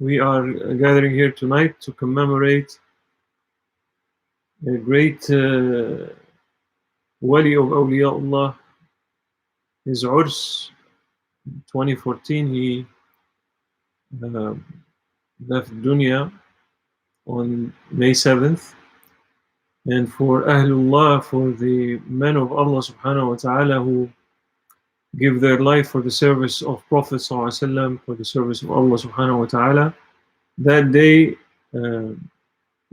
We are gathering here tonight to commemorate a great Wali of Awliyaullah, his Urs. 2014, he left dunya on May 7th. And for Ahlullah, for the men of Allah subhanahu wa ta'ala who give their life for the service of Prophet sallallahu alaihi wasallam, for the service of Allah subhanahu wa ta'ala, that day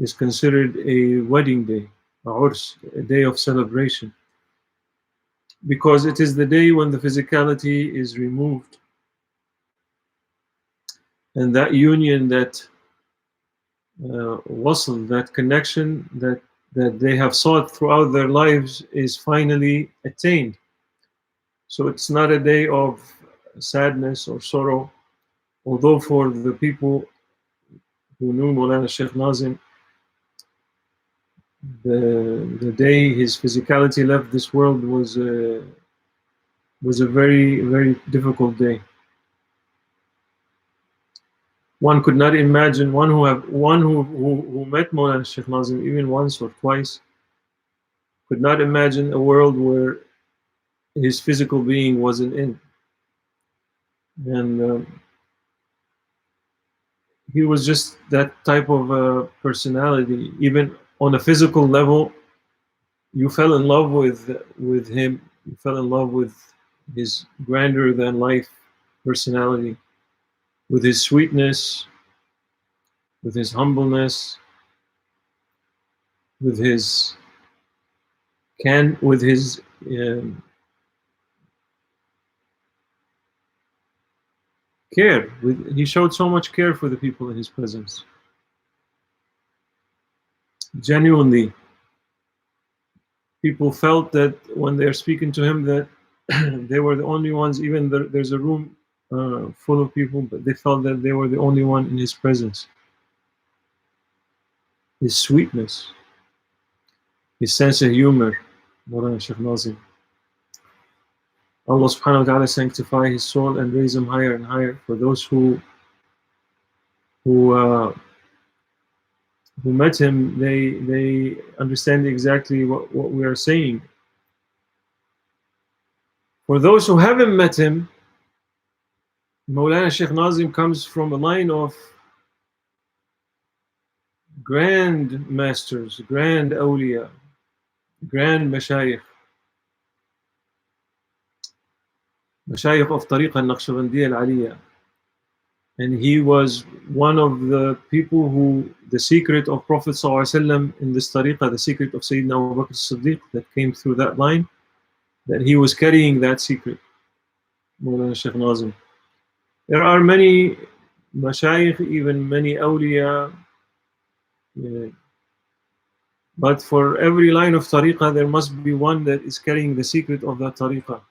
is considered a wedding day, a urs, a day of celebration, because it is the day when the physicality is removed, and that union, that wasl, that connection that they have sought throughout their lives is finally attained. So it's not a day of sadness or sorrow, although for the people who knew Mawlana Shaykh Nazim, the day his physicality left this world was a very, very difficult day. One could not imagine, one who met Mawlana Shaykh Nazim even once or twice, could not imagine a world where his physical being wasn't in. And he was just that type of personality. Even on a physical level, you fell in love with him. You fell in love with his grander than life personality, with his sweetness, with his humbleness, with his care. He showed so much care for the people in his presence. Genuinely, people felt that when they're speaking to him that they were the only ones, even there's a room full of people, but they felt that they were the only one in his presence. His sweetness, his sense of humor, Mawlana Shaykh Nazim. Allah subhanahu wa ta'ala sanctify his soul and raise him higher and higher. For those who met him, they understand exactly what we are saying. For those who haven't met him, Mawlana Shaykh Nazim comes from a line of grand masters, grand awliya, grand mashayikh of Tariqa al-Naqshbandiyya al-Aliyya. And he was one of the people who, the secret of Prophet ﷺ in this tariqah, the secret of Sayyidina Abu Bakr as-Siddiq that came through that line, that he was carrying that secret, Mawlana Shaykh Nazim. There are many mashayikh, even many awliya, but for every line of tariqah there must be one that is carrying the secret of that tariqah.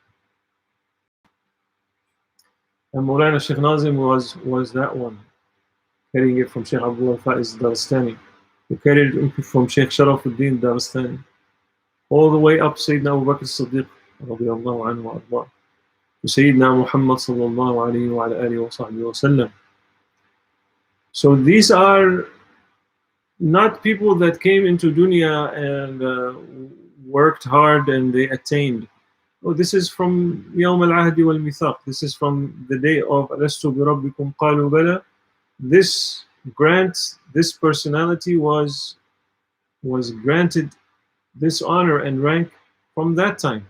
And Mawlana Shaykh Nazim was that one, carrying it from Shaykh Abdullah Faiz Darstani, who carried it from Shaykh Sharafuddin Darstani, all the way up Sayyidina Abu Bakr as-Siddiq radiyallahu anhu wa arda, to Sayyidina Muhammad sallallahu alayhi wa alihi wa sahbihi wa sallam. So these are not people that came into dunya and worked hard and they attained. Oh, this is from Yawm al-Ahdi wal-Mithaq. This is from the day of Alastu bi Rabbikum qalu bala. This personality was granted this honor and rank from that time.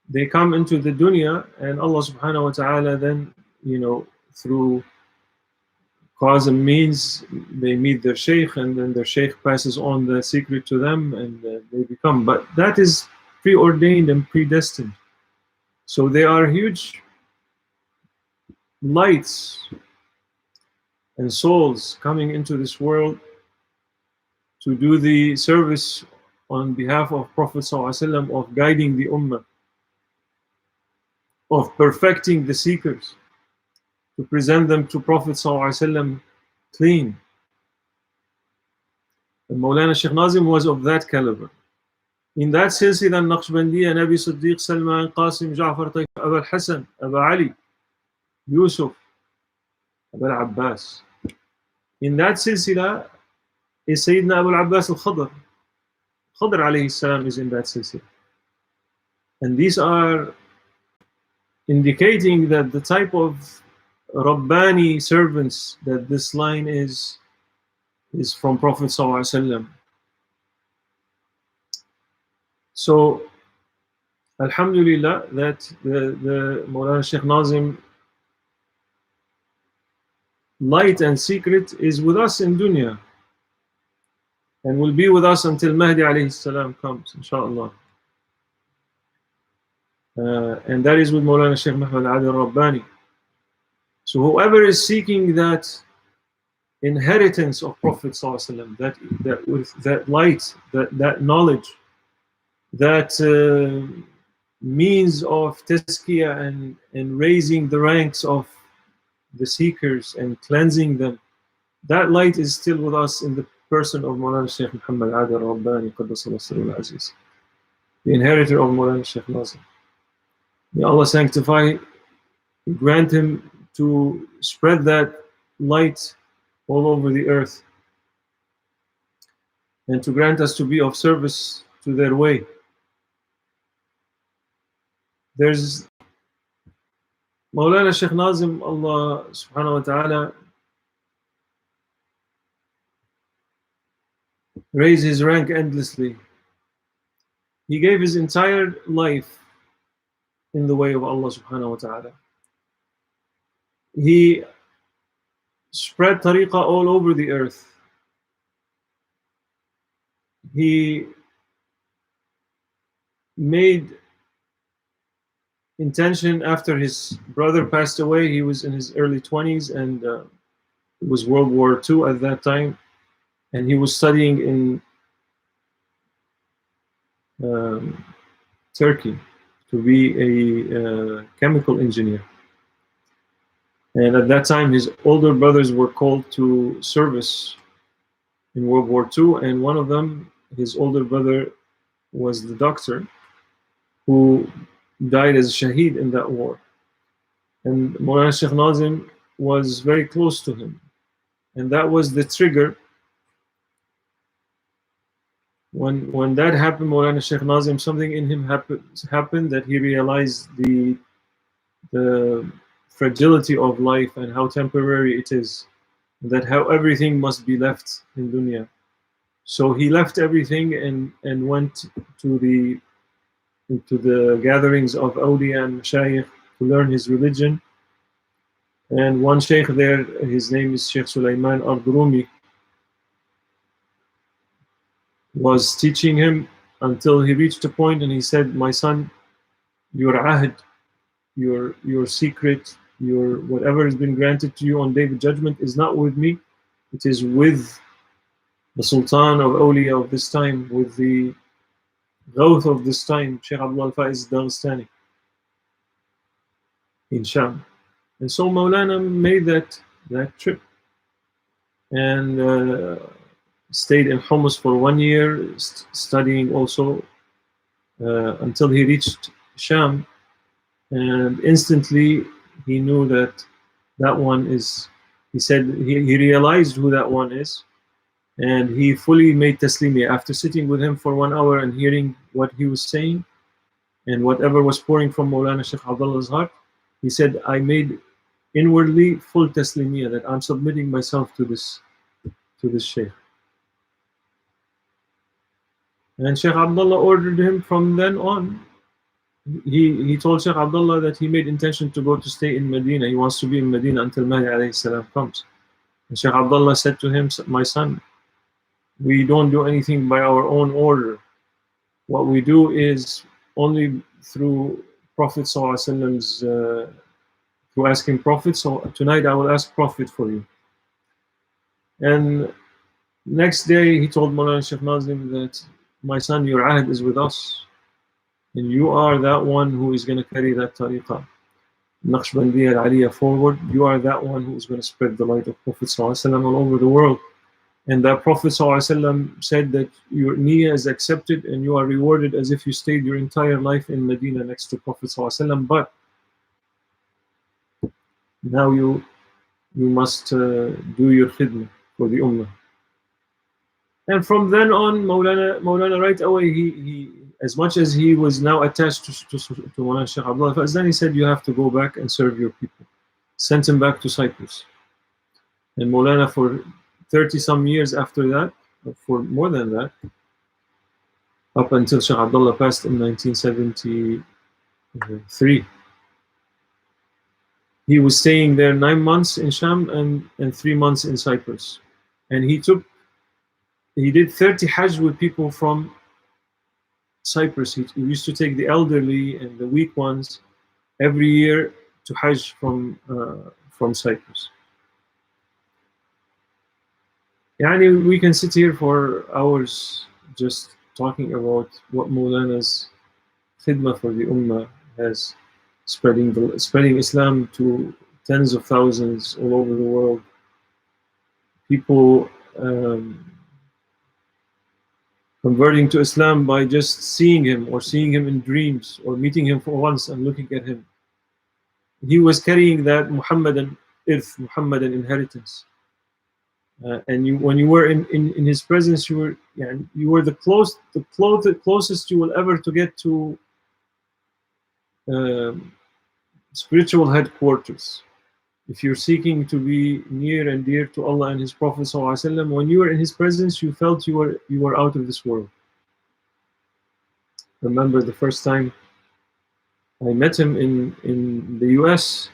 They come into the dunya and Allah subhanahu wa ta'ala then, through cause and means, they meet their shaykh, and then their shaykh passes on the secret to them, and they become. But that is preordained and predestined. So they are huge lights and souls coming into this world to do the service on behalf of Prophet ﷺ, of guiding the ummah, of perfecting the seekers, to present them to Prophet ﷺ clean. And Mawlana Shaykh Nazim was of that caliber. In that silsila Naqshbandiyya, Nabi Siddiq, Salman, Qasim, Ja'far, Taif, Abu al-Hasan, Abu Ali, Yusuf, Abu al-Abbas. In that silsila is Sayyidina Abu al-Abbas al-Khadr. Khadr alayhi salam is in that silsila. And these are indicating that the type of Rabbani servants that this line is from Prophet sallallahu alaihi wasallam. So, alhamdulillah, that the Mawlana Shaykh Nazim light and secret is with us in dunya and will be with us until Mahdi alayhi salam comes, inshallah. And that is with Mawlana Shaykh Muhammad Ali al-Rabbani. So whoever is seeking that inheritance of Prophet ﷺ, that light, that knowledge, that means of tazkiyah and raising the ranks of the seekers and cleansing them, that light is still with us in the person of Mawlana Shaykh Muhammad Ali al-Rabbani, Qaddasallahu sirruhu al-aziz, the inheritor of Mawlana Shaykh Nazim. May Allah sanctify, grant him to spread that light all over the earth and to grant us to be of service to their way. There's Mawlana Shaykh Nazim, Allah subhanahu wa ta'ala raised his rank endlessly. He gave his entire life in the way of Allah subhanahu wa ta'ala. He spread tariqah all over the earth. He made intention after his brother passed away. He was in his early 20s and it was World War II at that time, and he was studying in Turkey to be a chemical engineer. And at that time, his older brothers were called to service in World War II, and one of them, his older brother, was the doctor who died as a shaheed in that war. And Mawlana Shaykh Nazim was very close to him. And that was the trigger. When that happened, Mawlana Shaykh Nazim, something in him happened that he realized the fragility of life and how temporary it is, that how everything must be left in dunya. So he left everything and went into the gatherings of awliya and mashayikh to learn his religion. And one sheikh there, his name is Sheikh Sulaiman al-Durumi, was teaching him until he reached a point and he said, "My son, your ahd, your secret, your whatever has been granted to you on Day of Judgment is not with me, it is with the Sultan of Awliya of this time, with the Ghawth of this time, Shaykh Abdullah al-Faiz Dagestani in Sham." And so Mawlana made that trip and stayed in Homs for 1 year, studying also until he reached Sham. And instantly he knew that one is, he said, he realized who that one is. And he fully made taslimiyah after sitting with him for 1 hour and hearing what he was saying and whatever was pouring from Mawlana Shaykh Abdullah's heart. He said, I made inwardly full taslimiyah, that I'm submitting myself to this Shaykh. And Shaykh Abdullah ordered him from then on. He told Shaykh Abdullah that he made intention to go to stay in Medina. He wants to be in Medina until Mahdi alayhi salam comes. And Shaykh Abdullah said to him, "My son, we don't do anything by our own order. What we do is only through Prophet ﷺ's, through asking Prophet. So tonight I will ask Prophet for you." And next day he told Mawlana Shaykh Nazim that, "My son, your ahd is with us. And you are that one who is going to carry that tariqah, Naqshbandiyya al-Aliyya, forward. You are that one who is going to spread the light of Prophet ﷺ all over the world." And that Prophet ﷺ said that your niyyah is accepted and you are rewarded as if you stayed your entire life in Medina next to Prophet ﷺ. But now you you must do your khidmah for the ummah. And from then on, Mawlana right away, he as much as he was now attached to Mawlana Shaykh Abdullah Fazdan, he said, you have to go back and serve your people. Sent him back to Cyprus. And Mawlana for 30 some years after that, for more than that, up until Shaykh Abdullah passed in 1973. He was staying there 9 months in Sham and 3 months in Cyprus. And he did 30 Hajj with people from Cyprus. He used to take the elderly and the weak ones every year to Hajj from Cyprus. Yani we can sit here for hours just talking about what Mawlana's khidmah for the ummah has, spreading Islam to tens of thousands all over the world. People converting to Islam by just seeing him or seeing him in dreams or meeting him for once and looking at him. He was carrying that Muhammadan irth, Muhammadan inheritance. And when you were in his presence, you were the closest you will ever to get to spiritual headquarters. If you're seeking to be near and dear to Allah and His Prophet ﷺ, when you were in his presence, you felt you were out of this world. Remember the first time I met him in the US,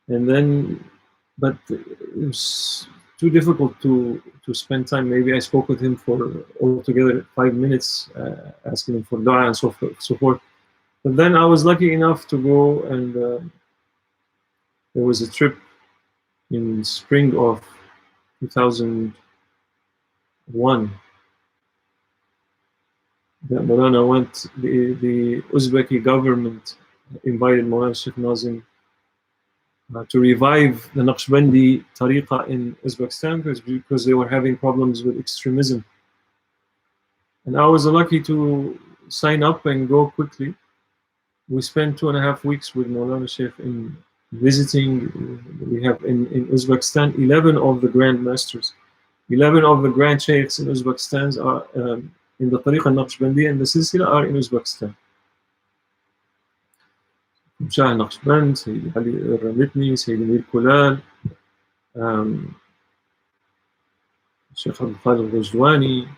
and then, but it was too difficult to spend time. Maybe I spoke with him for altogether 5 minutes, asking him for dua and so forth. But then I was lucky enough to go, and there was a trip in spring of 2001 that Mawlana went. The Uzbeki government invited Mawlana Shaykh Nazim to revive the Naqshbandi tariqah in Uzbekistan because they were having problems with extremism. And I was lucky to sign up and go quickly. We spent 2.5 weeks with Mawlana Shaykh in visiting. We have in Uzbekistan 11 of the Grand Masters, 11 of the Grand Shaykhs in Uzbekistan are in the Tariqa Naqshbandi and the Silsila are in Uzbekistan. Shah Naqshband, Sayyid Ali Ramitni, Sayyid Mir Kulal, Shaykh Abdul Qadir Rajdwani,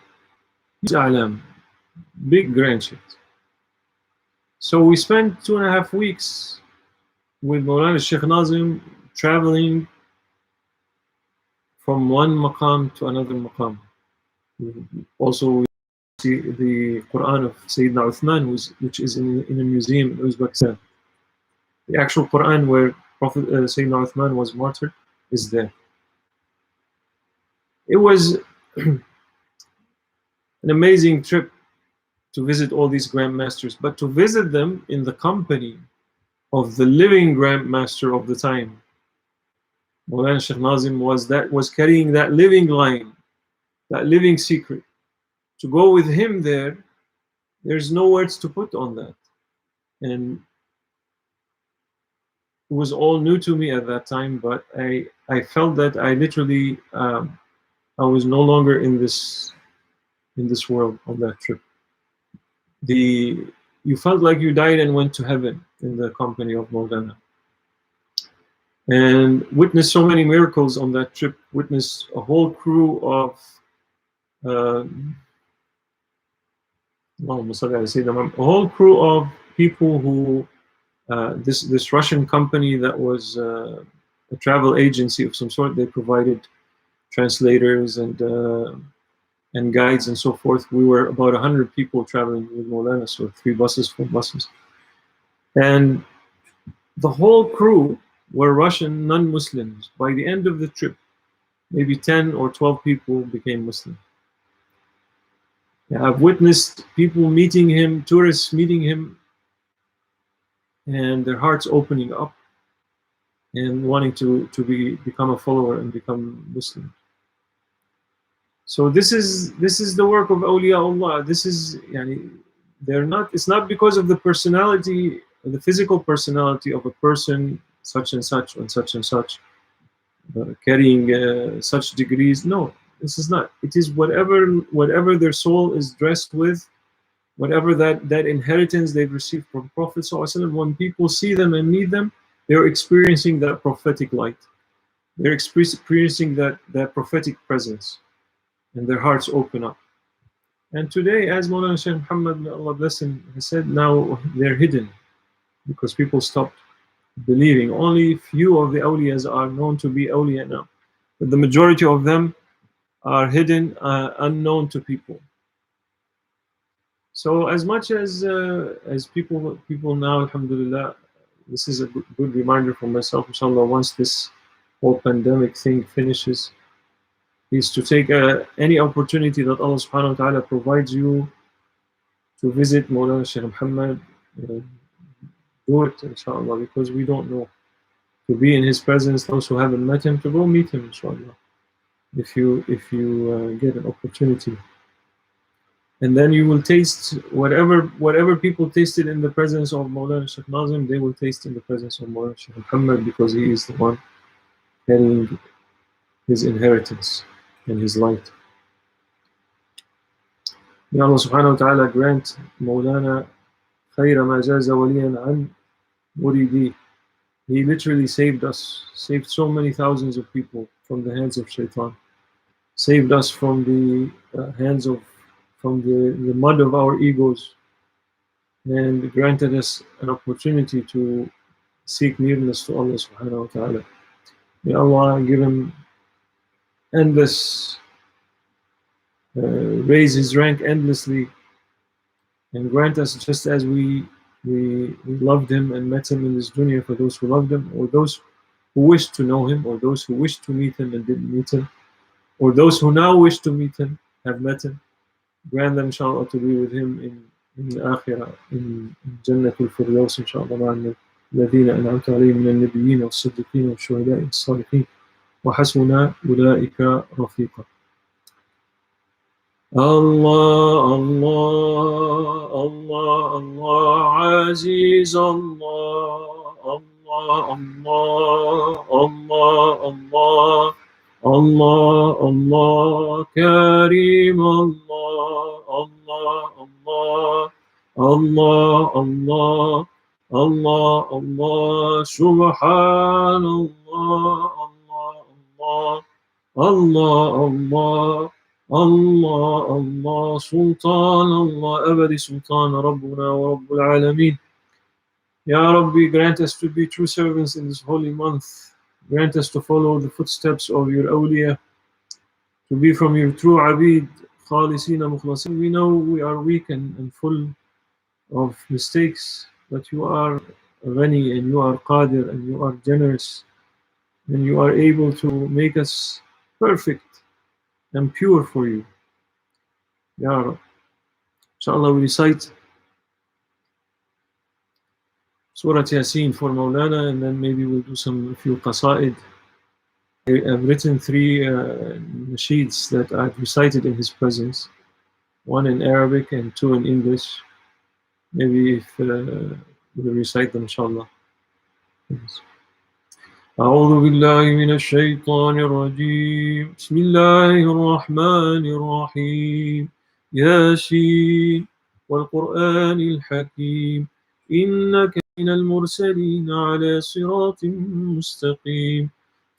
A'lam, big Grand Shaykhs. So we spent 2.5 weeks with Mawlana Shaykh Nazim traveling from one maqam to another maqam. Also, we see the Quran of Sayyidina Uthman, which is in a museum in Uzbekistan. The actual Quran where Prophet Sayyidina Uthman was martyred is there. It was an amazing trip to visit all these Grand Masters, but to visit them in the company of the living Grand Master of the time. Mawlana Shaykh Nazim was carrying that living line, that living secret. To go with him there, there's no words to put on that. And it was all new to me at that time, but I felt that I literally I was no longer in this world on that trip. You felt like you died and went to heaven in the company of Mawlana. And witnessed so many miracles on that trip, witnessed a whole crew of a whole crew of people who this Russian company that was a travel agency of some sort. They provided translators and guides and so forth. We were about 100 people traveling with Mawlana, so 3 buses, 4 buses. And the whole crew were Russian non-Muslims. By the end of the trip, maybe 10 or 12 people became Muslim. I've witnessed people meeting him, tourists meeting him, and their hearts opening up and wanting to become a follower and become Muslim. So this is the work of awliyaullah. This is it's not because of the personality, the physical personality of a person such and such and such and such. carrying such degrees. No, this is not. It is whatever their soul is dressed with, whatever that inheritance they've received from Prophet ﷺ. When people see them and meet them, they're experiencing that prophetic light. They're experiencing that prophetic presence, and their hearts open up. And today, as Mawlana Shaykh Muhammad, may Allah bless him, has said, now they're hidden because people stopped believing. Only few of the awliyas are known to be awliya now, but the majority of them are hidden, unknown to people. So as much as people now, alhamdulillah, this is a good reminder for myself, inshallah, once this whole pandemic thing finishes, is to take any opportunity that Allah subhanahu wa ta'ala provides you to visit Mawlana Shaykh Muhammad. Do it, inshallah, because we don't know. To be in his presence, those who haven't met him, to go meet him, inshallah, if you get an opportunity. And then you will taste whatever people tasted in the presence of Mawlana Shaykh Nazim, they will taste in the presence of Mawlana Shaykh Muhammad, because he is the one carrying his inheritance and his light. May Allah subhanahu wa ta'ala grant Mawlana khayra ma jaza waliyan an muridi. He literally saved us, saved so many thousands of people from the hands of shaitan, saved us from the from the mud of our egos, and granted us an opportunity to seek nearness to Allah subhanahu wa ta'ala. May Allah give him endless, raise his rank endlessly, and grant us, just as we loved him and met him in this dunya, for those who loved him, or those who wished to know him, or those who wished to meet him and didn't meet him, or those who now wish to meet him, have met him. Grant them, inshallah, to be with him in the akhirah, in Jannatul Firdaus, inshallah, مع الذين أنعمت عليهم من النبيين والصديقين والشهداء والصالحين وحسن أولئك رفيقا. Allah, Allah, Allah, Allah, Aziz, Allah, Allah, Allah, Allah, Allah, Allah, Allah, Kareem, Allah, Allah, Allah, Allah, Allah, Allah, Allah, Subhanallah, Allah, Allah, Allah, Allah, Allah, Allah, Sultan, Allah, Abadi Sultan, Rabbuna wa Rabbul Alameen. Ya Rabbi, grant us to be true servants in this holy month. Grant us to follow the footsteps of your awliya, to be from your true abid, khalisina mukhlasin. We know we are weak and full of mistakes, but you are ghani, and you are qadir, and you are generous, and you are able to make us perfect and pure for you. Ya Rab. Inshallah, we recite Surah Yasin for Mawlana, and then maybe we'll do a few qasaid. I've written 3 nasheeds that I've recited in his presence, 1 in Arabic and 2 in English. Maybe if we'll recite them, inshallah. Yes. أعوذ بالله من الشيطان الرجيم بسم الله الرحمن الرحيم ياسين والقرآن الحكيم إنك من المرسلين على صراط مستقيم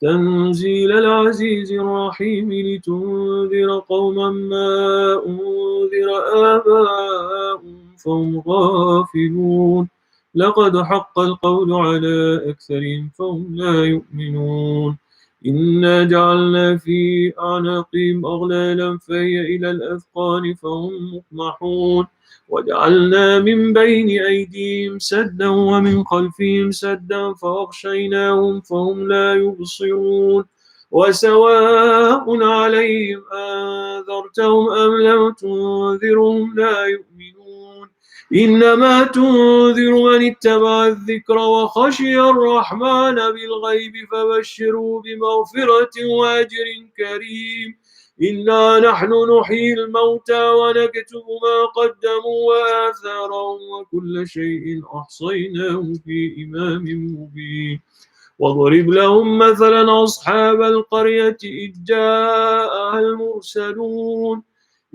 تنزيل العزيز الرحيم لتنذر قوما ما أنذر آباؤهم فهم غافلون لقد حق القول على أكثرهم فهم لا يؤمنون إنا جعلنا في أعناقهم أغلالا فهي إلى الأذقان فهم مقمحون وجعلنا من بين أيديهم سدا ومن خلفهم سدا فأغشيناهم فهم لا يبصرون وسواء عليهم أنذرتهم أم لم تنذرهم لا يؤمنون إنما تنذر من اتبع الذكر وخشي الرحمن بالغيب فبشره بمغفرة وأجر كريم إنا نحن نحيي الموتى ونكتب ما قدموا وآثارهم وكل شيء أحصيناه في إمام مبين واضرب لهم مثلا أصحاب القرية إذ جاءها المرسلون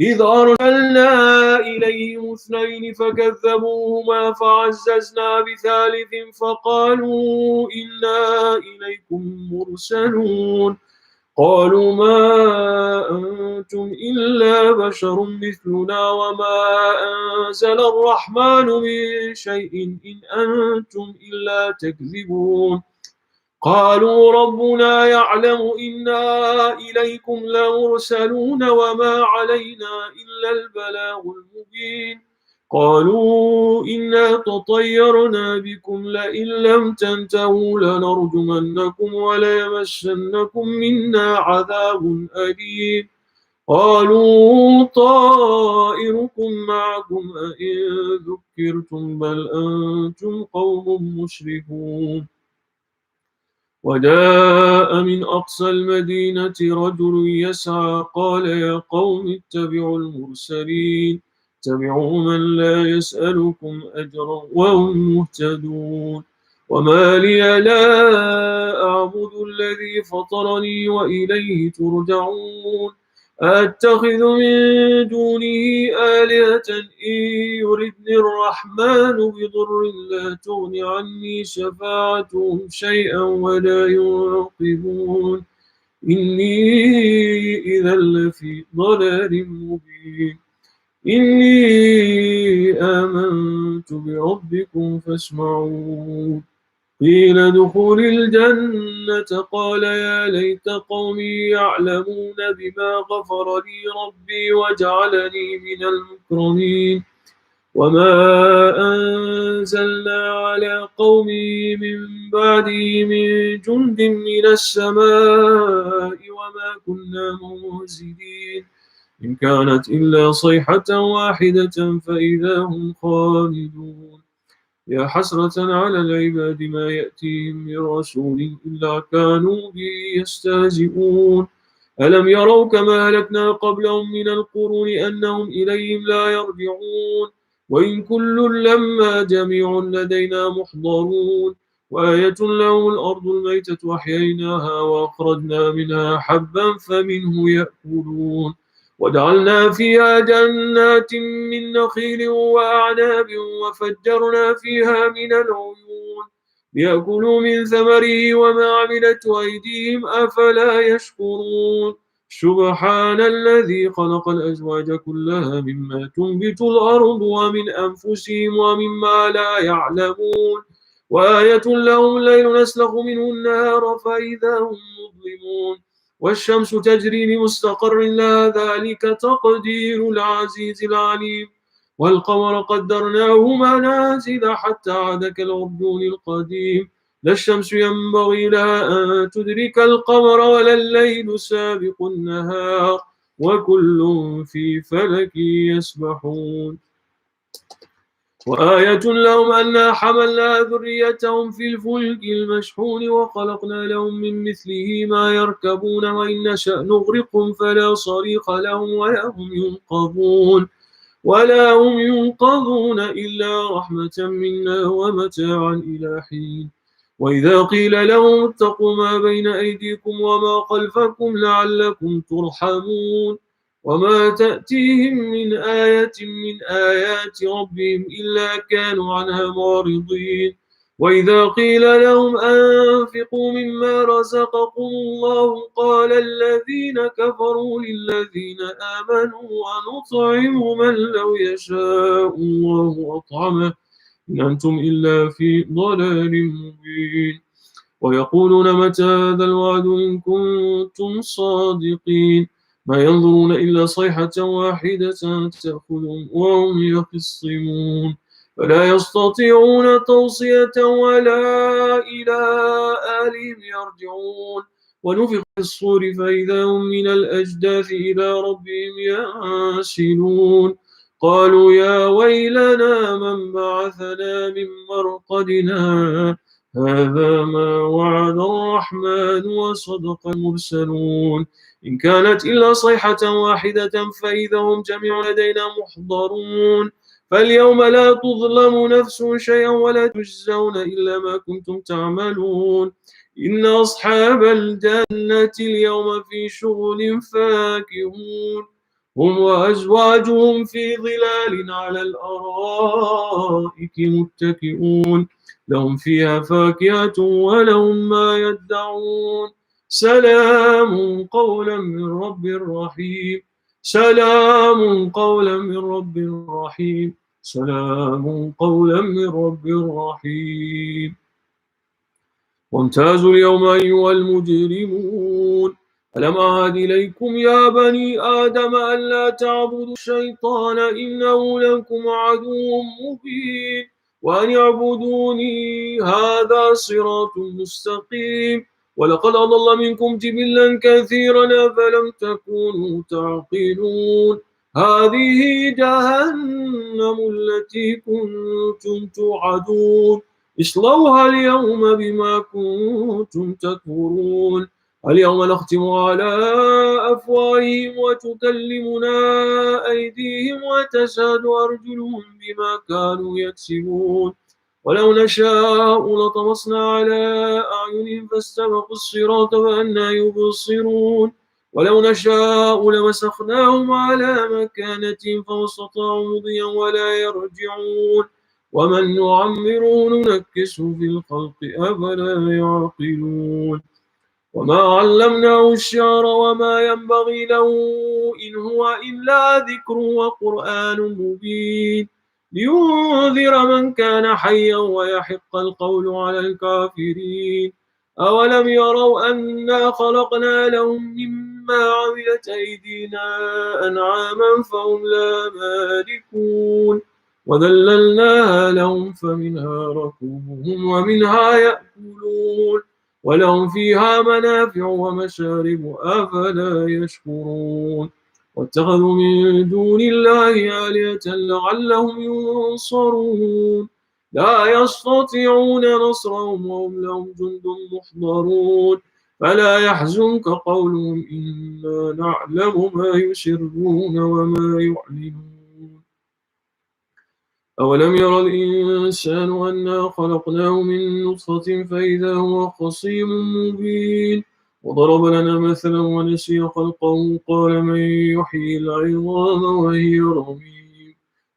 إذ أرسلنا إليهم اثنين فكذبوهما فعززنا بثالث فقالوا إنا إليكم مرسلون قالوا ما أنتم إلا بشر مثلنا وما أنزل الرحمن من شيء إن أنتم إلا تكذبون قالوا ربنا يعلم إنا إليكم لمرسلون وما علينا إلا البلاغ المبين قالوا إنا تطيرنا بكم لئن لم تنتهوا لنرجمنكم وليمسنكم منا عذاب أليم قالوا طائركم معكم أئن ذكرتم بل أنتم قوم مسرفون وجاء من أقصى المدينة رجل يسعى قال يا قوم اتبعوا المرسلين اتبعوا من لا يسألكم أجرا وهم مهتدون وما لي لا أعبد الذي فطرني وإليه ترجعون أتخذ من دونه آلهة إن يردني الرحمن بضر لا تغن عني شفاعتهم شيئا ولا ينقذون إني إذا لفي ضلال مبين إني آمنت بربكم فاسمعون قيل ادخل الجنة قال يا ليت قومي يعلمون بما غفر لي ربي وجعلني من المكرمين وما أنزلنا على قومه من بعده من جند من السماء وما كنا منزلين إن كانت إلا صيحة واحدة فإذا هم خالدون يا حسرة على العباد ما يأتيهم من رسول إلا كانوا به يستهزئون ألم يروا كما أهلكنا قبلهم من القرون أنهم إليهم لا يرجعون وإن كل لما جميع لدينا محضرون وآية لهم الأرض الميتة أحييناها وأخرجنا منها حبا فمنه يأكلون وجعلنا فيها جنات من نخيل وأعناب وفجرنا فيها من العيون ليأكلوا من ثمره وما عملته أيديهم أفلا يشكرون سبحان الذي خلق الأزواج كلها مما تنبت الأرض ومن أنفسهم ومما لا يعلمون وآية لهم الليل نسلخ منه النهار فإذا هم مظلمون والشمس تجري لمستقر لها ذلك تقدير العزيز العليم والقمر قدرناه منازل حتى عاد كالعرجون القديم لا الشمس ينبغي لها أن تدرك القمر ولا الليل سابق النهار وكل في فلك يسبحون وآية لهم أنا حملنا ذريتهم في الفلك المشحون وخلقنا لهم من مثله ما يركبون وإن نشأ نغرقهم فلا صريخ لهم ولا هم ينقذون إلا رحمة منا ومتاعا إلى حين وإذا قيل لهم اتقوا ما بين أيديكم وما خلفكم لعلكم ترحمون وما تأتيهم من آية من آيات ربهم إلا كانوا عنها معرضين وإذا قيل لهم أنفقوا مما رزقكم الله قال الذين كفروا للذين آمنوا ونطعم من لو يشاء الله أطعمه إن أنتم إلا في ضلال مبين ويقولون متى هذا الوعد إن كنتم صادقين ما ينظرون إلا صيحة واحدة تأخذهم وهم يخصمون فلا يستطيعون توصية ولا إلى أهلهم يرجعون ونفخ في الصور فإذا هم من الأجداث إلى ربهم ينسلون قالوا يا ويلنا من بعثنا من مرقدنا هذا ما وعد الرحمن وصدق المرسلون إن كانت إلا صيحة واحدة فإذا هم جميع لدينا محضرون فاليوم لا تظلم نفس شيئا ولا تجزون إلا ما كنتم تعملون إن أصحاب الجنة اليوم في شغل فاكهون هم وأزواجهم في ظلال على الأرائك متكئون لهم فيها فاكهة ولهم ما يدعون سلام قولا من رب رحيم سلام قولا من رب رحيم سلام قولا من رب رحيم وامتازوا اليوم أيها المجرمون ألم أعهد إليكم يا بني آدم ألا تعبدوا الشيطان إنه لكم عدو مبين وأن يعبدوني هذا صراط مستقيم ولقد أضل منكم جبلا كثيرا أفلم تكونوا تعقلون هذه جهنم التي كنتم توعدون اصلوها اليوم بما كنتم تكفرون اليوم نختم على أفواههم وتكلمنا أيديهم وتشهد أرجلهم بما كانوا يكسبون ولو نشاء لطمسنا على أعينهم فاستبقوا الصراط فأنى يبصرون ولو نشاء لمسخناهم على مكانتهم فما استطاعوا مضيا ولا يرجعون ومن نعمره ننكسه في الخلق أفلا يعقلون وما علمناه الشعر وما ينبغي له إن هو إلا ذكر وقرآن مبين لينذر من كان حيا ويحق القول على الكافرين أولم يروا أنا خلقنا لهم مما عملت أيدينا أنعاما فهم لا مالكون وذللناها لهم فمنها ركوبهم ومنها يأكلون ولهم فيها منافع ومشارب أفلا يشكرون واتخذوا من دون الله آلهة لعلهم ينصرون لا يستطيعون نصرهم وهم لهم جند محضرون فلا يحزنك قولهم إنا نعلم ما يسرون وما يعلنون أولم ير الإنسان أنا خلقناه من نطفة فإذا هو خصيم مبين وضرب لنا مثلا ونسي خلقه قال من يحيي العظام وهي رميم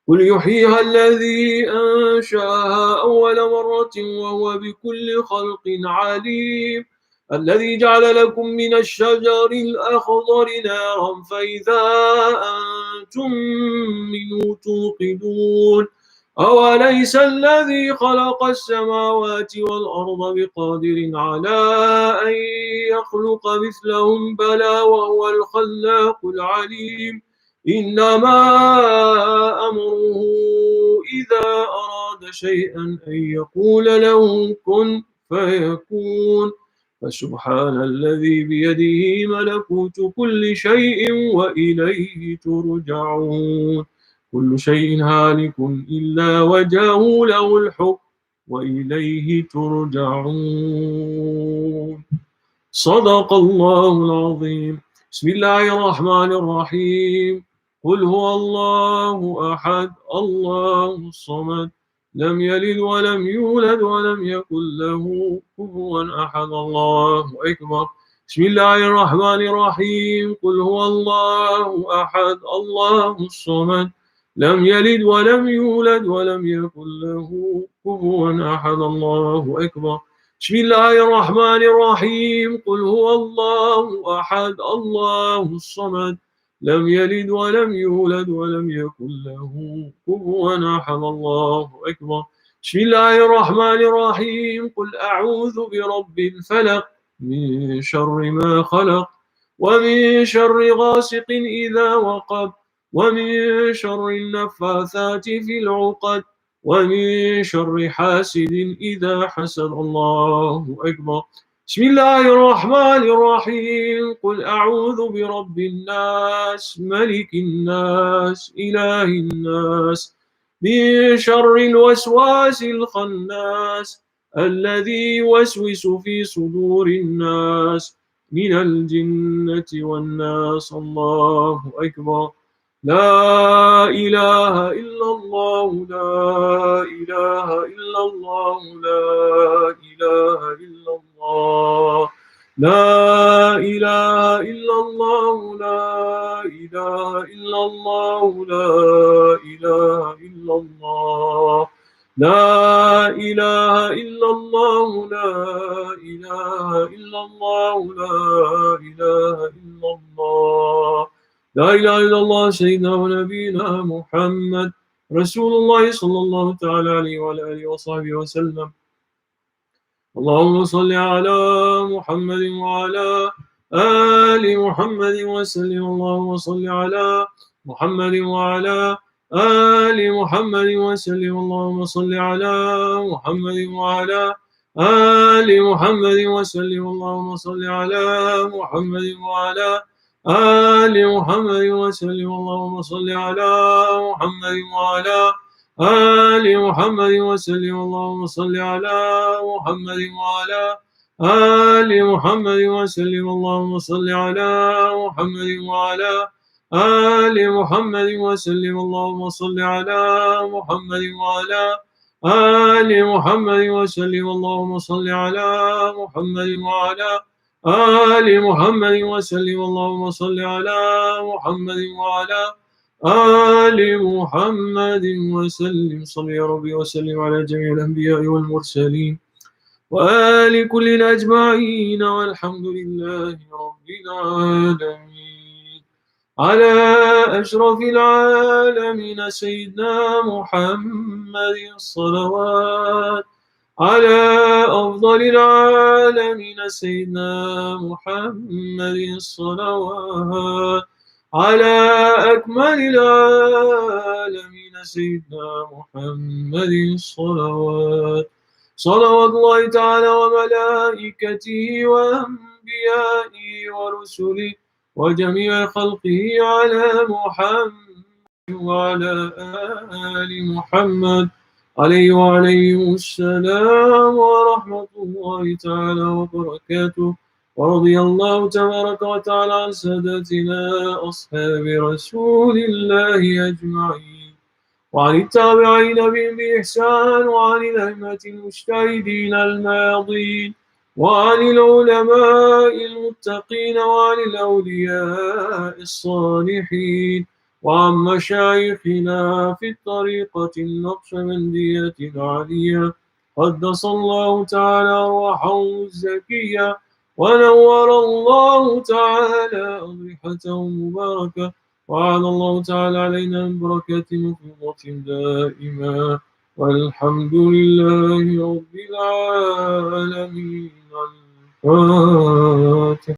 قل يحييها الذي أنشأها أول مرة وهو بكل خلق عليم الذي جعل لكم من الشجر الأخضر نارا فإذا أنتم منه توقدون أوليس الذي خلق السماوات والأرض بقادر على أن يخلق مثلهم بلى وهو الخلاق العليم إنما أمره إذا أراد شيئا أن يقول له كن فيكون فسبحان الذي بيده ملكوت كل شيء وإليه ترجعون كل شيء هالك إلا وجهه له الحكم وإليه ترجعون صدق الله العظيم بسم الله الرحمن الرحيم قل هو الله أحد الله الصمد لم يلد ولم يولد ولم يكن له كفوا أحد الله أكبر بسم الله الرحمن الرحيم قل هو الله أحد الله الصمد لم يلد ولم يولد ولم يكن له كفوا أحد الله أكبر بسم الله الرحمن الرحيم قل هو الله أحد الله الصمد لم يلد ولم يولد ولم يكن له كفوا أحد الله أكبر بسم الله الرحمن الرحيم قل أعوذ برب الفلق من شر ما خلق ومن شر غاسق إذا وقب ومن شر النفاثات في العقد ومن شر حاسد إذا حسد الله أكبر بسم الله الرحمن الرحيم قل أعوذ برب الناس ملك الناس إله الناس من شر الوسواس الخناس الذي يوسوس في صدور الناس من الجنة والناس الله أكبر لا إله إلا الله لا إله إلا الله لا إله إلا الله الله لا إله إلا الله لا إله إلا الله لا إله إلا الله لا إله إلا الله لا إله إلا الله لا إله إلا الله لا إله إلا الله سيدنا ونبينا محمد رسول الله صلى الله تعالى عليه وعلى آله وصحبه وسلم اللهم صل على محمد وعلى آل محمد وسلم اللهم صل على محمد وعلى آل محمد وسلم اللهم صل على محمد وعلى آل محمد وسلم اللهم صل على محمد وعلى آل محمد وسلم اللهم صل على محمد وعلى آل محمد وسلم اللهم صل على محمد وعلى آل محمد وسلم اللهم صل على محمد وعلى آل محمد وسلم اللهم صل على محمد وعلى آل محمد وسلم اللهم صل على محمد وعلى آل محمد وسلم اللهم صل على محمد وعلى آل محمد وسلم صل يا ربي وسلم على جميع الأنبياء والمرسلين وآل كل أجمعين والحمد لله رب العالمين على أشرف العالمين سيدنا محمد الصلوات على أفضل العالمين سيدنا محمد الصلوات على أكمل العالمين سيدنا محمد الصلوات صلوات الله تعالى وملائكته وأنبيائه ورسله وجميع خلقه على محمد وعلى آل محمد عليه وعليهم السلام ورحمة الله تعالى وبركاته ورضي الله تبارك وتعالى عن سادتنا أصحاب رسول الله أجمعين وعن التابعين بهم بإحسان وعن الأئمة المجتهدين الماضين وعن العلماء المتقين وعن الأولياء الصالحين وعن مشايخنا في الطريقة النقشبندية العالية قدس الله تعالى أرواحهم الزكية ونور الله تعالى أضرحتهم مباركة وعلى الله تعالى علينا من بركات مفيضة دائما والحمد لله رب العالمين الفاتح.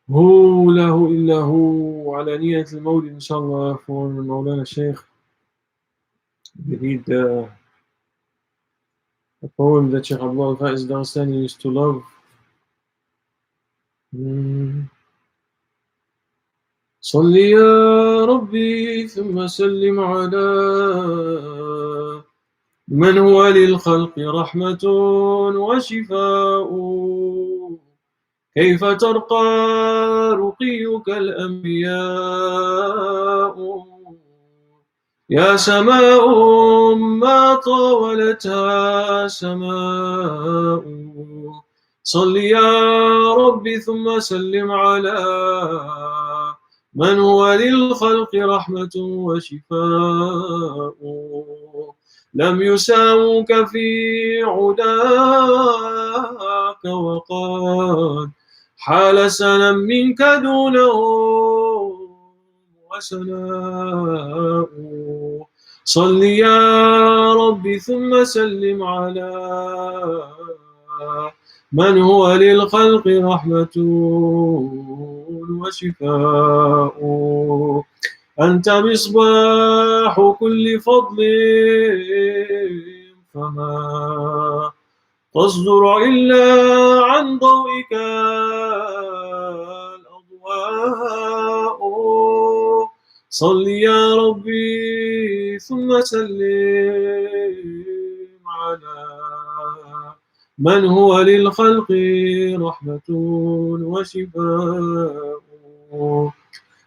هو له إلا هو على نية المولد إن شاء الله for مولانا الشيخ. We read a poem that Shaykh Al-Haqqani used to love. صل يا ربي ثم سلم على من هو للخلق رحمة وشفاء كيف ترقى رقيك الأنبياء يا سماء ما طاولتها سماء صل يا رب ثم سلم على من هو للخلق رحمة وشفاء لم يساوك في عداك وقد حال سنا منك دونه وسناء صل يا رب ثم سلم على من هو للخلق رحمة وشفاء أنت مصباح كل فضل فما تصدر إلا عن ضوئك الأضواء صل يا ربي ثم سلم على من هو للخلق رحمة وشفاء.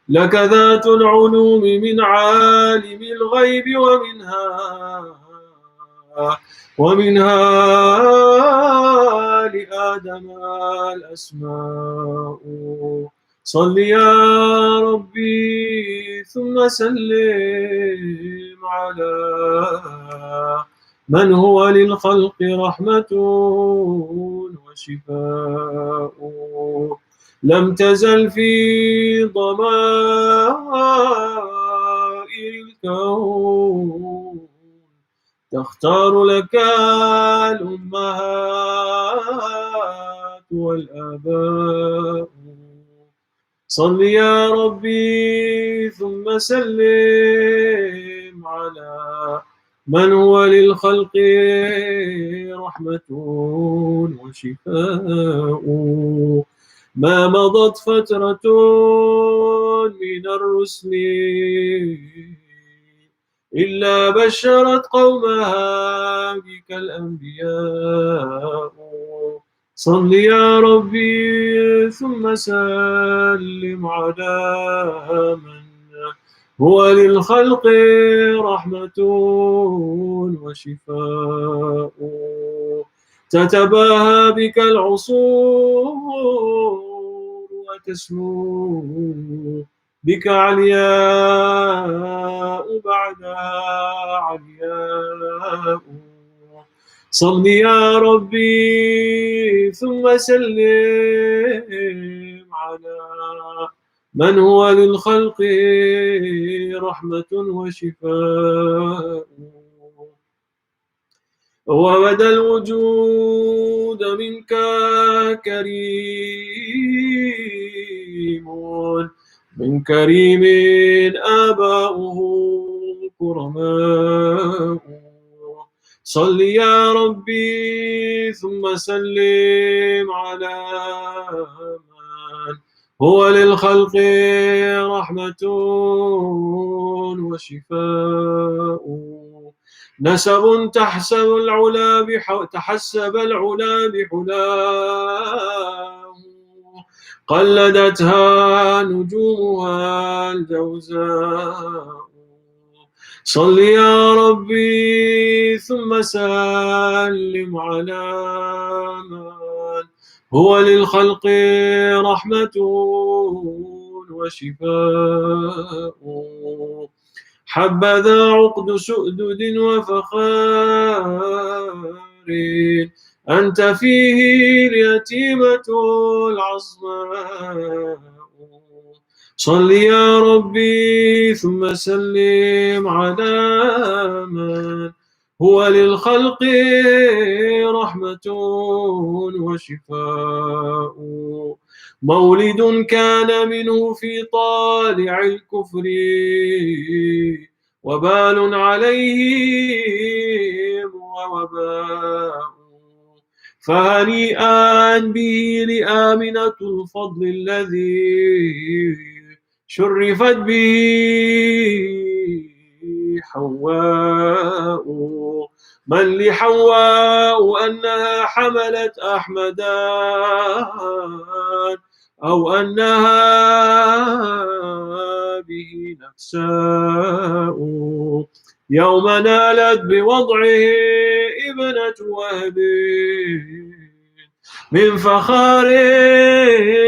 لك ذات العلوم من عالم الغيب ومنها لآدم الأسماء. صل يا ربي ثم سلم على من هو للخلق رحمة وشفاء. لم تزل في ضمائر الكون تختار لك الأمهات والآباء. صل يا ربي ثم سلم على من هو للخلق رحمة وشفاء. ما مضت فترة من الرسل إلا بشرت قومها بك الأنبياء. صل يا ربي ثم سلم على من هو للخلق رحمة وشفاء. تتباهى بك العصور وتسمو بك علياء بعدها علياء. صل يا ربي ثم سلم على من هو للخلق رحمة وشفاء. وبدا الوجود منك كريم من كريم آباؤه كرماء. صل يا ربي ثم سلم على من هو للخلق رحمة وشفاء. نسب تحسب العلا بحلاه قلدتها نجومها الجوزاء. صل يا ربي ثم سلم على من هو للخلق رحمة وشفاء. حبذا عقد سؤدد وفخار أنت فيه اليتيمة العصماء. صل يا ربي ثم سلم على من هو للخلق رحمة وشفاء. مولد كان منه في طالع الكفر وبال عليهم ووباء. فهنيئا به لآمنة الفضل الذي شرفت به حواء. من لحواء أنها حملت أحمدا أو أنها به نفساء. يوم نالت بوضعه ابنة وهب من فخار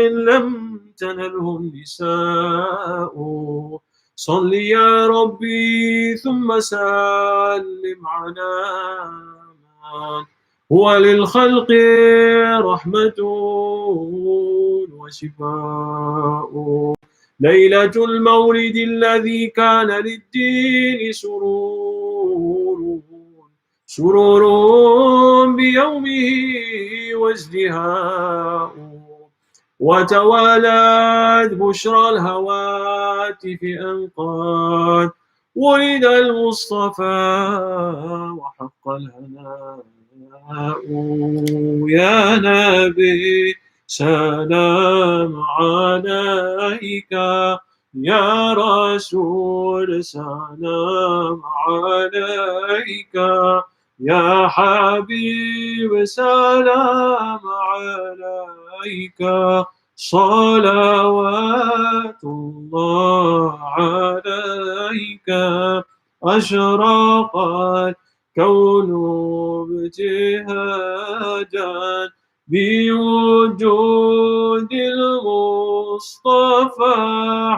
لم تنله النساء. صل يا ربي ثم سلم على من هو للخلق رحمة وشفاء. ليلة المولد الذي كان للدين سرور بيومه وازدهاء. وتوالت بشرى الهواتف أن قد ولد المصطفى وحق الهناء. يا نبي سلام عليك يا رسول سلام عليك يا حبيب سلام عليك صلوات الله عليك أشرق الكون ابتهاجا بوجود المصطفى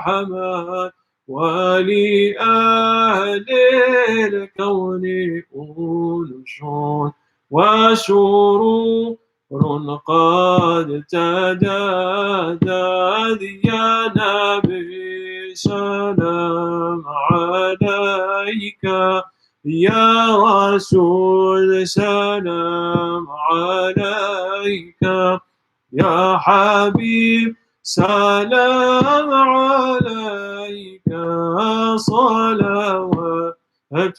حمد ولأهل الكون أنس وسرور قد تجدد يا نبي سلام عليك يا رسول سلام عليك يا حبيب سلام عليك صلوات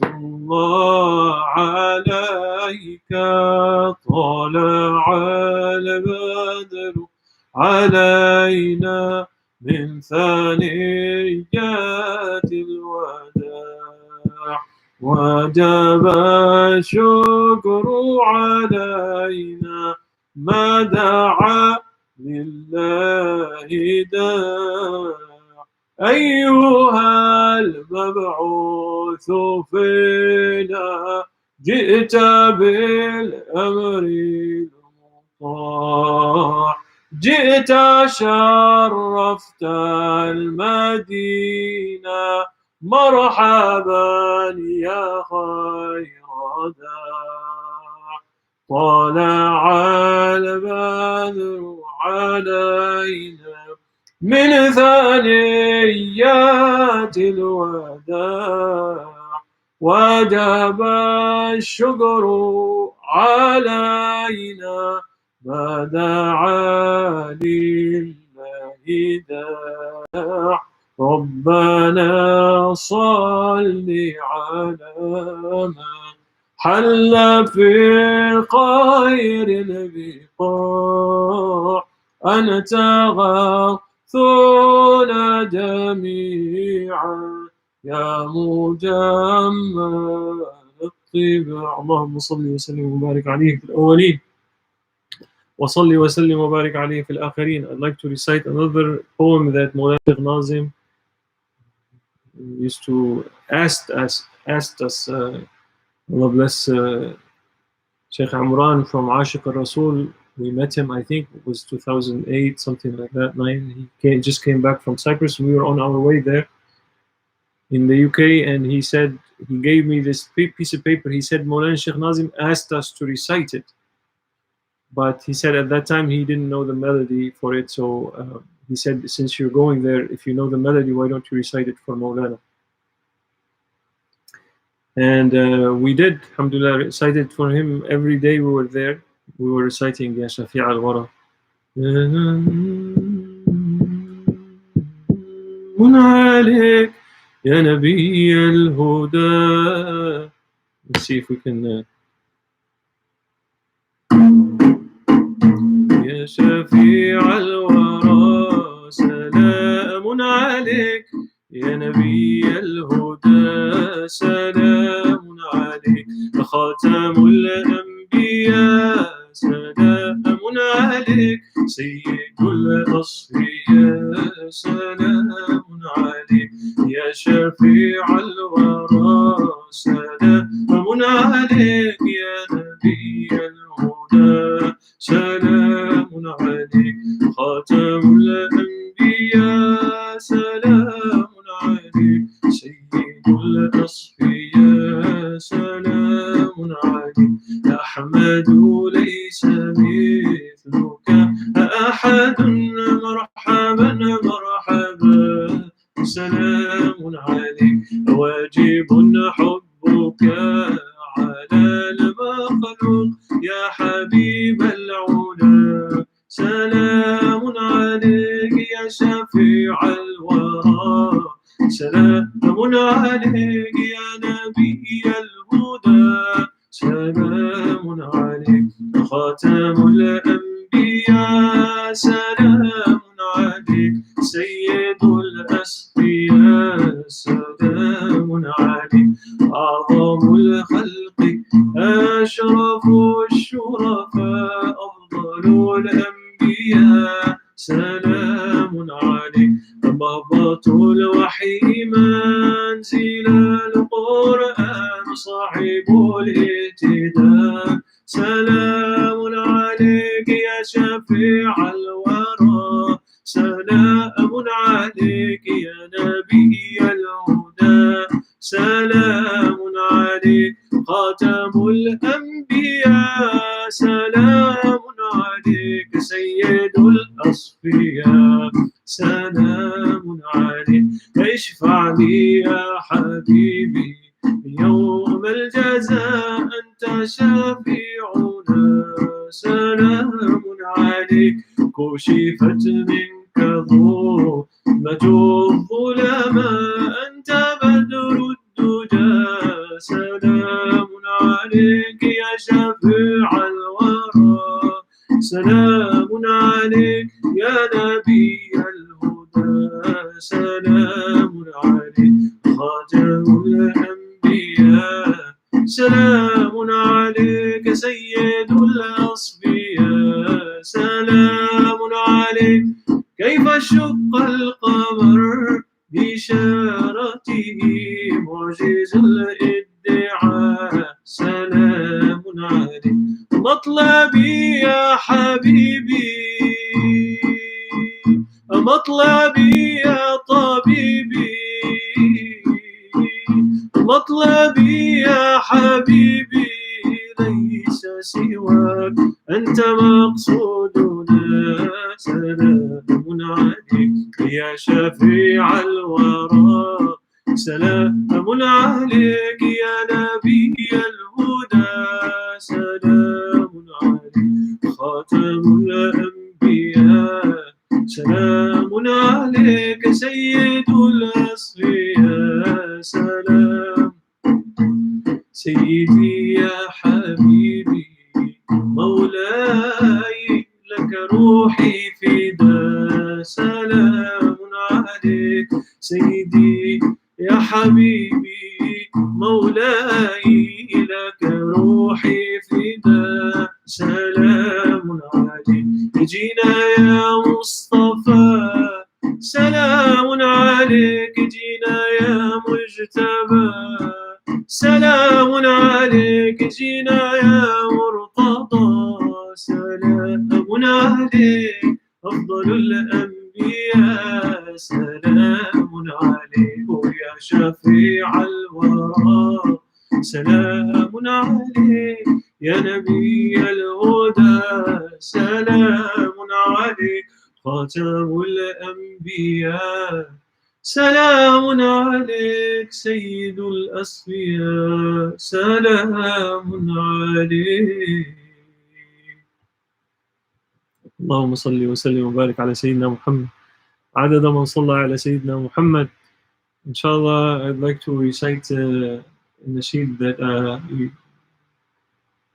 الله عليك طلع البدر علينا من ثنيات الوداع وجب الشكر علينا ما دعا لله داع أيها المبعوث فينا جئت بالأمر المطاع جئت شرفت المدينة مرحبا يا خير داع طلع البدر علينا من ثنيات الوداع وجب الشكر علينا ما دعا لله داع ربنا صل على من حل في خير البقاع أنت غاثنا جميعا يا مجمل الطباع اللهم صل وسلم وبارك عليه في الأولين وصلي وسلم وبارك عليه في الآخرين. I'd like to recite another poem that Mawlana Shaykh Nazim used to ask us Allah bless Sheikh Amran from Ashiq al-Rasul. We met him, I think it was 2008, something like that, 9. He just came back from Cyprus. We were on our way there in the UK, and he said, he gave me this piece of paper. He said, Mawlana Shaykh Nazim asked us to recite it. But he said at that time he didn't know the melody for it. So he said, since you're going there, if you know the melody, why don't you recite it for Mawlana? And we did, alhamdulillah, recited for him every day we were there. We were reciting Ya Shafi' al-Wara. عليك يا نبي الهدى. Let's see if we can يا شفيع الورى سلام عليك يا نبي الهدى سلام عليك خاتم الأنبياء سلام عليك سيد الأصفياء سلام عليك يا شفيع الورى سلام عليك يا نبي الهدى سلام عليك خاتم الأنبياء سلام عليك سيد الأصفياء سلام عليك أحمد ليس مثلك أحد مرحبا مرحبا سلام عليك واجب حبك على المخلوق يا حبيب العلا سلام عليك يا شفيع الورى سلام عليك يا نبي الهدى سلام عليك خاتم الأنبياء سلام عليك سيد الأسقياء سلام عليك أعظم الخلق أشرف الشرفاء أفضل الأنبياء سلام عليك مهبط الوحي منزل القرآن صاحب الاهتداء سلام عليك يا شفيع الورى سلام عليك يا نبي الهدى سلام عليك خاتم الأنبياء سلام عليك سيد الأصفياء سلام عليك اشفع لي يا حبيبي يوم الجزاء أنت شفيعنا سلام عليك كشفت منك ظلمة الظلماء أنت بدر الدجى سلام عليك يا شفيع الورى سلام عليك يا نبي الهدى سلام عليك خاتم الأنبياء سلام عليك سيد الأصفياء سلام عليك كيف شق القمر بشارته معجز الادعاء سلام عليك مطلبي يا حبيبي مطلبي يا طبيبي مطلبي يا حبيبي ليس سواك أنت مقصودنا سلام عليك يا شفيع الورى سلام عليك يا نبي الهدى سلام عليك خاتم الأنبياء سلام عليك سيد الأصفياء سلام سيدي يا حبيبي مولاي لك روحي فدا سلام عليك سيدي يا حبيبي مولاي لك روحي فدا سلام عليك جينا يا مصطفى سلام عليك جينا يا مجتبى سلام عليك جينا يا مرتضى سلام عليك أفضل الأنبياء سلام عليك يا شفيع الورى سلام عليك يا نبي الهدى سلام عليك خاتم الأنبياء سلام عليك سيد الأصفياء سلام عليك اللهم صل وسلم وبارك على سيدنا محمد عدد من صلى على سيدنا محمد. Inshallah, I'd like to recite a nasheed that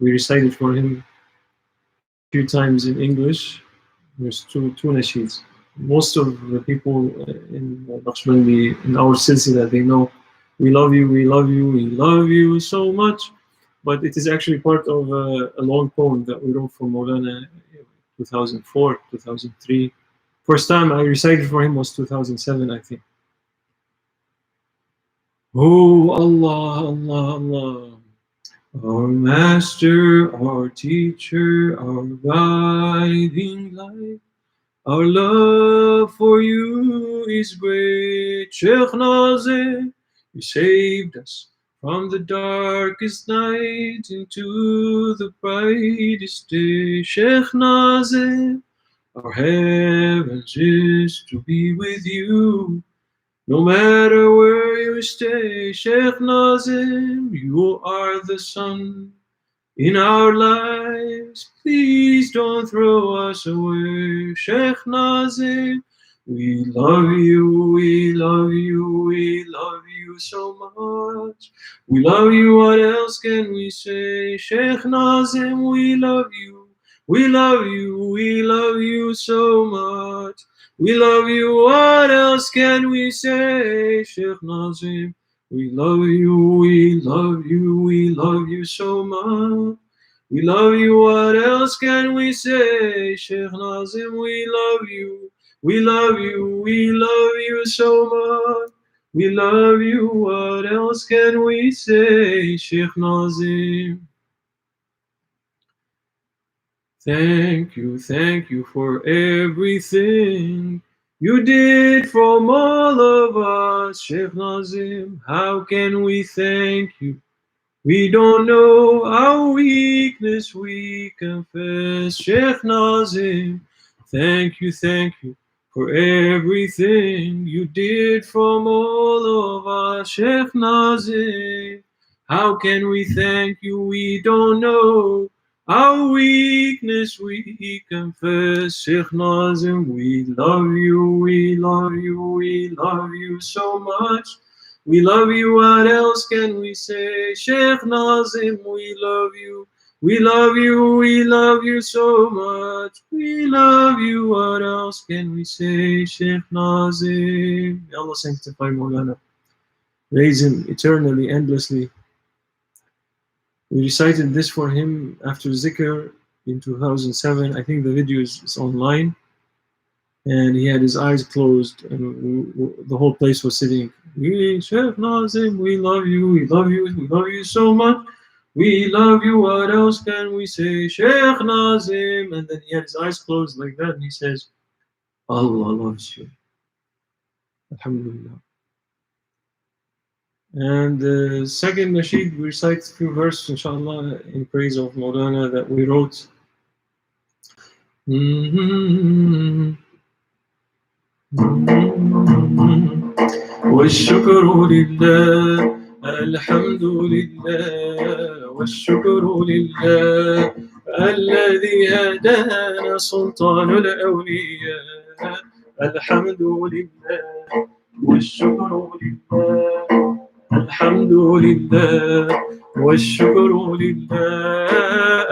we recited for him a few times in English. There's two nasheeds. Most of the people in Naqshbandi, in our silsila, they know we love you, we love you, we love you so much. But it is actually part of a long poem that we wrote for Mawlana 2004, 2003. First time I recited for him was 2007, I think. Oh Allah, Allah, Allah, our master, our teacher, our guiding light. Our love for you is great. Shaykh Nazim, you saved us from the darkest night into the brightest day. Shaykh Nazim, our heavens is to be with you, no matter where you stay. Shaykh Nazim, you are the sun in our lives, please don't throw us away. Shaykh Nazim, we love you, we love you, we love you so much. We love you, what else can we say? Shaykh Nazim, we love you, we love you, we love you so much. We love you, what else can we say? Shaykh Nazim, We love you, we love you, we love you so much. We love you, what else can we say? Shaykh Nazim, we love you. We love you, we love you so much. We love you, what else can we say? Shaykh Nazim. Thank you for everything you did from all of us, Shaykh Nazim. How can we thank you? We don't know our weakness, we confess. Shaykh Nazim, thank you for everything you did from all of us. Shaykh Nazim, how can we thank you? We don't know our weakness, we confess. Shaykh Nazim, we love you, we love you, we love you so much. We love you, what else can we say? Shaykh Nazim, we love you. We love you, we love you so much. We love you, what else can we say? Shaykh Nazim. May Allah sanctify Mawlana. Raise him eternally, endlessly. We recited this for him after zikr in 2007. I think the video is online. And he had his eyes closed, and the whole place was sitting. Shaykh Nazim, we love you, we love you, we love you so much. We love you, what else can we say? Shaykh Nazim. And then he had his eyes closed like that, and he says, Allah loves you. Alhamdulillah. And the second nasheed, we recite a few verses, inshallah, in praise of Mawlana that we wrote. والشكر لله الحمد لله والشكر لله الذي هدانا سلطان الأولياء الحمد لله والشكر لله الحمد لله والشكر لله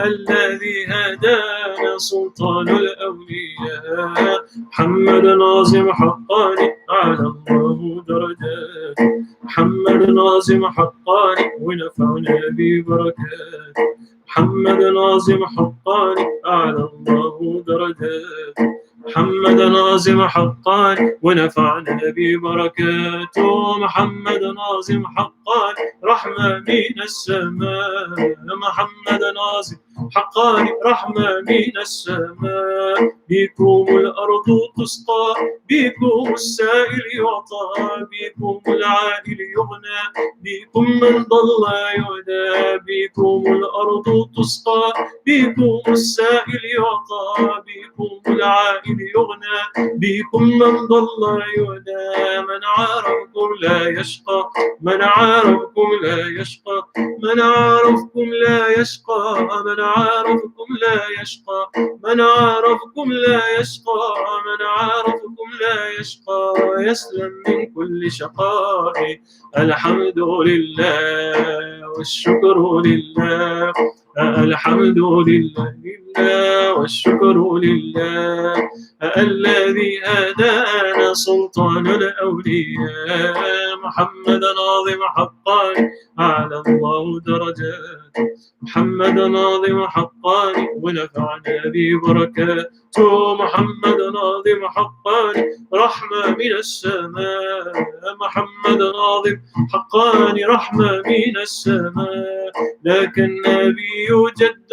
الذي هدانا سلطان الأولياء محمد ناظم حقاني أعلى الله درجاته محمد ناظم حقاني ونفعنا ببركاته محمد ناظم حقاني أعلى الله درجاته محمد ناظم حقاني ونفعنا ببركاته محمد ناظم حقاني رحمة من السماء محمد ناظم حقاني رحمة من السماء بكم الأرض تسقى بكم السائل يعطى بكم العائل يغنى بكم من ضل يهدى بكم الأرض تسقى بكم السائل يعطى بكم العائل يغنى بكم من ضل يهدى من عرفكم لا يشقى من عرفكم لا يشقى من عرفكم لا يشقى من عرفكم لا يشقى من عرفكم لا يشقى من عرفكم لا يشقى يسلم من كل شقاء الحمد لله والشكر لله الحمد لله والشكر لله الذي هدانا سلطان الأولياء محمد ناظم حقاني أعلى الله درجاته محمد ناظم حقاني ونفعنا ببركاته محمد ناظم حقاني رحمة من السماء محمد ناظم حقاني رحمة من السماء لك النبي جد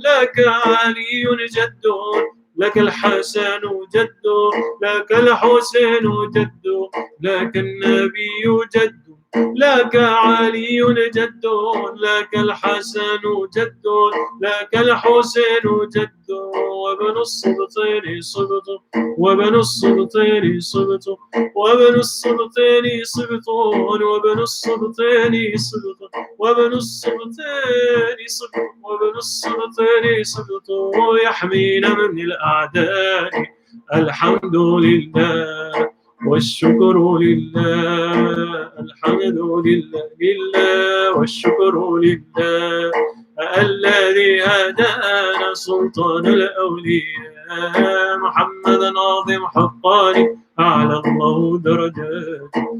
لك علي جد لك الحسن جد لك الحسين جد لك النبي جد لك علي جد لك الحسن جد لك الحسين جد وابن السبطين صبط وابن السبطين صبط وابن السبطين صبط وابن السبطين صبط وابن السبطين صبط وابن السبطين صبط يحمينا من الأعداء الحمد لله والشكر لله الحمد لله والشكر لله الذي هدانا سلطان الأولياء محمد ناظم حقاني أعلى الله درجاته